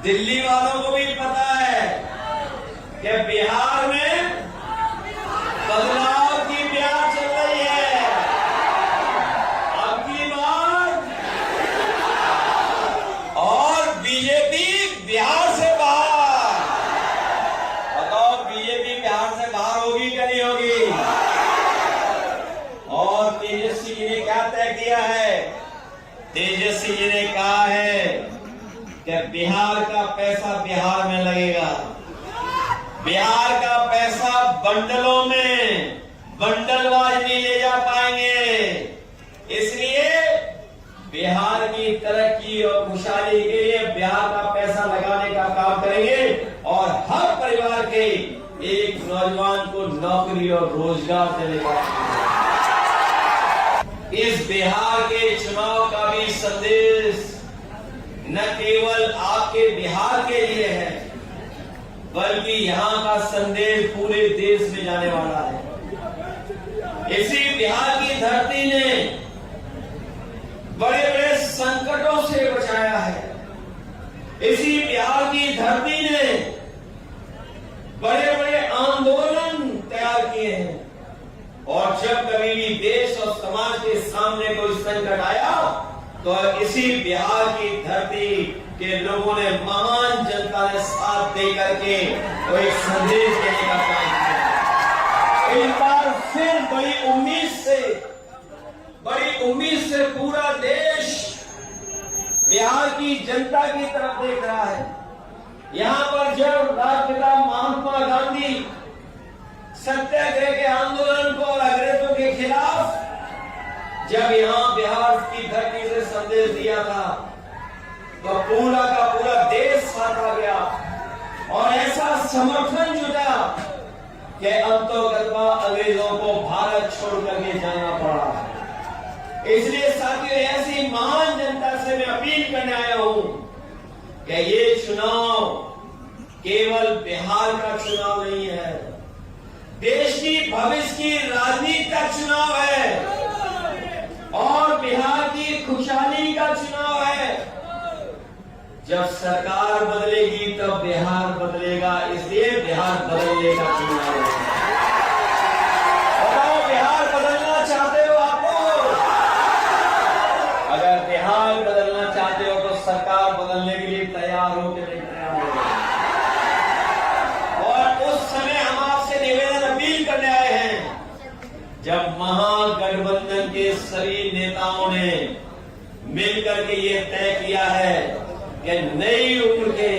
दिल्ली वालों को भी पता है कि बिहार में बदलाव की ब्याह चल रही है। अब की बार और बीजेपी बिहार से बाहर। बताओ बीजेपी बिहार से बाहर होगी कि नहीं होगी? और तेजस्वी जी ने क्या तय किया है? तेजस्वी जी ने कहा है कि बिहार का पैसा बिहार में लगेगा। बिहार का पैसा बंडलों में बंडलवाज नहीं ले जा पाएंगे। इसलिए बिहार की तरक्की और खुशहाली के लिए बिहार का पैसा लगाने का काम करेंगे और हर परिवार के एक नौजवान को नौकरी और रोजगार देने का। इस बिहार के चुनाव का भी संदेश न केवल आपके बिहार के लिए है, बल्कि यहाँ का संदेश पूरे देश में जाने वाला है। इसी बिहार की धरती ने बड़े बड़े संकटों से बचाया है। इसी बिहार की धरती ने बड़े बड़े आंदोलन तैयार किए हैं। और जब कभी भी देश और समाज के सामने कोई संकट आया तो इसी बिहार की धरती के लोगों ने, महान जनता ने साथ दे करके वो एक संदेश देने का काम किया। एक बार फिर बड़ी उम्मीद से पूरा देश बिहार की जनता की तरफ देख रहा है। यहाँ पर जब राष्ट्रपिता महात्मा गांधी सत्याग्रह के आंदोलन को और अंग्रेजों के खिलाफ जब यहाँ बिहार की धरती से संदेश दिया था तो पूरा का पूरा देश साथ आ गया और ऐसा समर्थन जुटा कि अंतोगत्वा अंग्रेजों को भारत छोड़ करके जाना पड़ा। इसलिए साथियों, ऐसी महान जनता से मैं अपील करने आया हूं कि ये चुनाव केवल बिहार का चुनाव नहीं है, देश की भविष्य की राजनीति का चुनाव है और बिहार की खुशहाली का चुनाव है। जब सरकार बदलेगी तब बिहार बदलेगा, इसलिए बिहार बदलने का चुनाव है। बताओ, बिहार बदलना चाहते हो आप लोग? अगर बिहार बदलना चाहते हो तो सरकार बदलने के लिए तैयार हो कि नहीं तैयार हो? और उस समय हम आपसे निवेदन अपील करने आए हैं, जब महागठबंधन के सभी नेताओं ने मिलकर के ये तय किया है कि नई उम्र के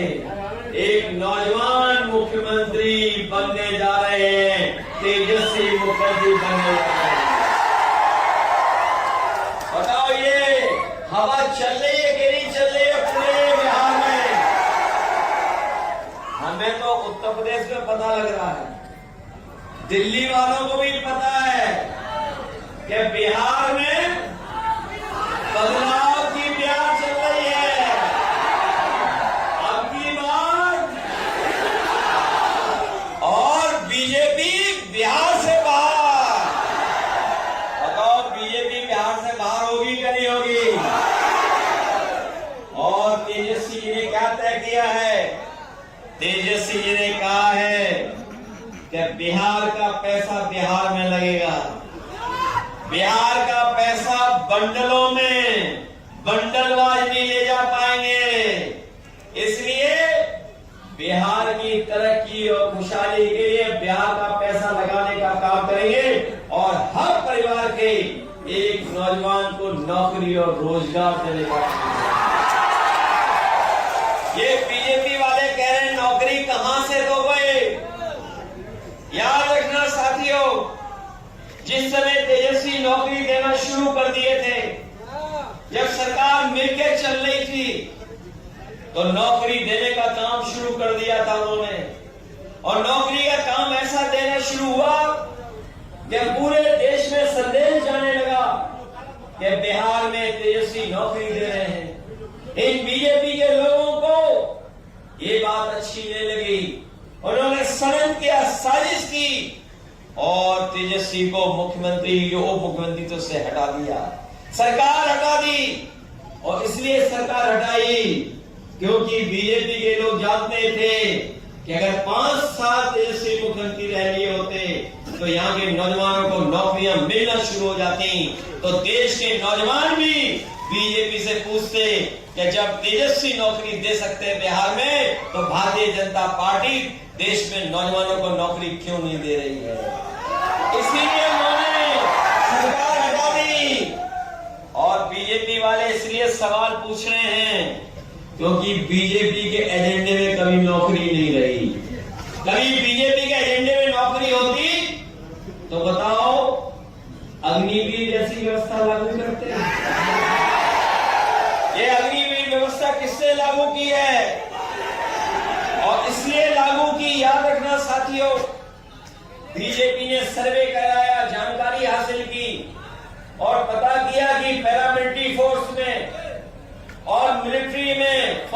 एक नौजवान मुख्यमंत्री बनने जा रहे हैं, तेजस्वी मुखर्जी बनने जा रहे हैं। बताओ, ये हवा चल रही है कि नहीं चल रही है पूरे बिहार में? हमें तो उत्तर प्रदेश में पता लग रहा है, दिल्ली वालों को भी पता है कि बिहार में बदलाव की ब्याह चल रही है। अब की बार और बीजेपी बिहार से बाहर। बताओ, बीजेपी बिहार से बाहर होगी कि नहीं होगी? और तेजस्वी जी ने क्या तय किया है? तेजस्वी जी ने कहा है कि बिहार का पैसा बिहार में लगेगा। बिहार का पैसा बंडलों में बंडलवाज नहीं ले जा पाएंगे। इसलिए बिहार की तरक्की और खुशहाली के लिए बिहार का पैसा लगाने का काम करेंगे और हर परिवार के एक नौजवान को नौकरी और रोजगार देने का। ये बीजेपी वाले कह रहे हैं नौकरी कहां से दोगे? याद रखना साथियों, जिस समय तेजस्वी नौकरी देना शुरू कर दिए थे, जब सरकार मिलकर चल रही थी तो नौकरी देने का काम शुरू कर दिया था उन्होंने। और नौकरी का काम ऐसा देना शुरू हुआ कि पूरे देश में संदेश जाने लगा कि बिहार में तेजस्वी नौकरी दे रहे हैं। इन बीजेपी के लोगों को ये बात अच्छी नहीं लगी, उन्होंने षड्यंत्र किया, साजिश की और तेजस्वी को मुख्यमंत्री जो उप मुख्यमंत्री तो से हटा दिया, सरकार हटा दी। और इसलिए सरकार हटाई क्योंकि बीजेपी के लोग जानते थे कि अगर 5-7 तेजस्वी मुख्यमंत्री रह लिए होते तो यहाँ के नौजवानों को नौकरियां मिलना शुरू हो जाती। तो देश के नौजवान भी बीजेपी से पूछते कि जब तेजस्वी नौकरी दे सकते हैं बिहार में, तो भारतीय जनता पार्टी देश में नौजवानों को नौकरी क्यों नहीं दे रही है। इसीलिए उन्होंने सरकार हटा दी। और बीजेपी वाले इसलिए सवाल पूछ रहे हैं क्योंकि बीजेपी के एजेंडे में कभी नौकरी नहीं रही। कभी बीजेपी के एजेंडे में नौकरी होती तो बताओ अग्निवीर जैसी व्यवस्था लागू करते हैं। ये अग्निवीर व्यवस्था किसने लागू की है और इसलिए लागू की, याद रखना साथियों, बीजेपी ने सर्वे कराया, जानकारी हासिल की और पता किया कि पैरामिलिट्री फोर्स में और मिलिट्री में